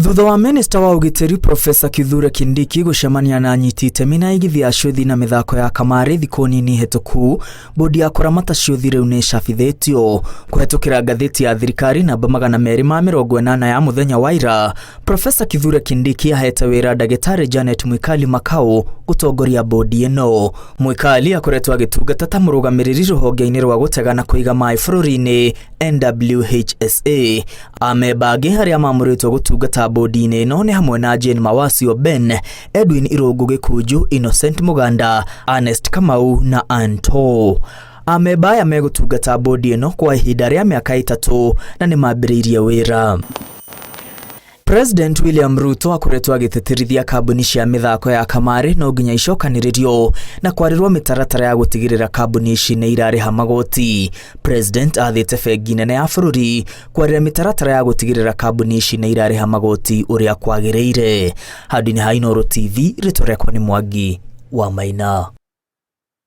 Thutha wa Minista wa Ugitiri Profesa Kithure Kindiki gucemania na anyiti itemi na aigithi a ciuthi na mithako ya kamari thikũ nini hĩtũku, bodi ya kũramata ciuthi rĩu nĩ ĩcabithĩtio. Kũhetũkĩra ngathĩti ya thirikari namba 280 ya mũthenya wa ira, Profesa Kithure Kindiki ahete wĩra Ndagĩtarĩ Janet Mwikali Makau gutongoria bodi ĩno. Mwikali akoretwo agĩtungata ta mũrũgamĩrĩri rũhonge-inĩ rwa gũtega na kũiga maĩ bũrũri-inĩ NWHSA. Amemba angĩ arĩa mamũrĩtwo gũtungata bodi-inĩ ĩno nĩ hamwe na Jane Mawasio Ben, Edwin Irungu Gĩkunju, Innocent Muganda, Ernest Kamau na Anto. Amemba aya megũtungata bodi ĩno kwa ihinda rĩa mĩaka 3 na nĩ mambĩrĩirie wĩra. President William Ruto akoretwo agĩtĩtĩrithia kambuni cia mĩthako ya kamari no nginya icokanĩrĩrio na kwarĩrwo mĩtaratara ya gũtigĩrĩra kambuni ici nĩ irarĩha magoti. President athĩte bengi nene ya bũrũri kwarĩra mĩtaratara ya gũtigĩrĩra kambuni ici nĩ irarĩha magoti ũrĩa kwagĩrĩire. Handũ-inĩ ha Inooro TV, rĩtwa rĩakwa nĩ Mwangi wa Maina.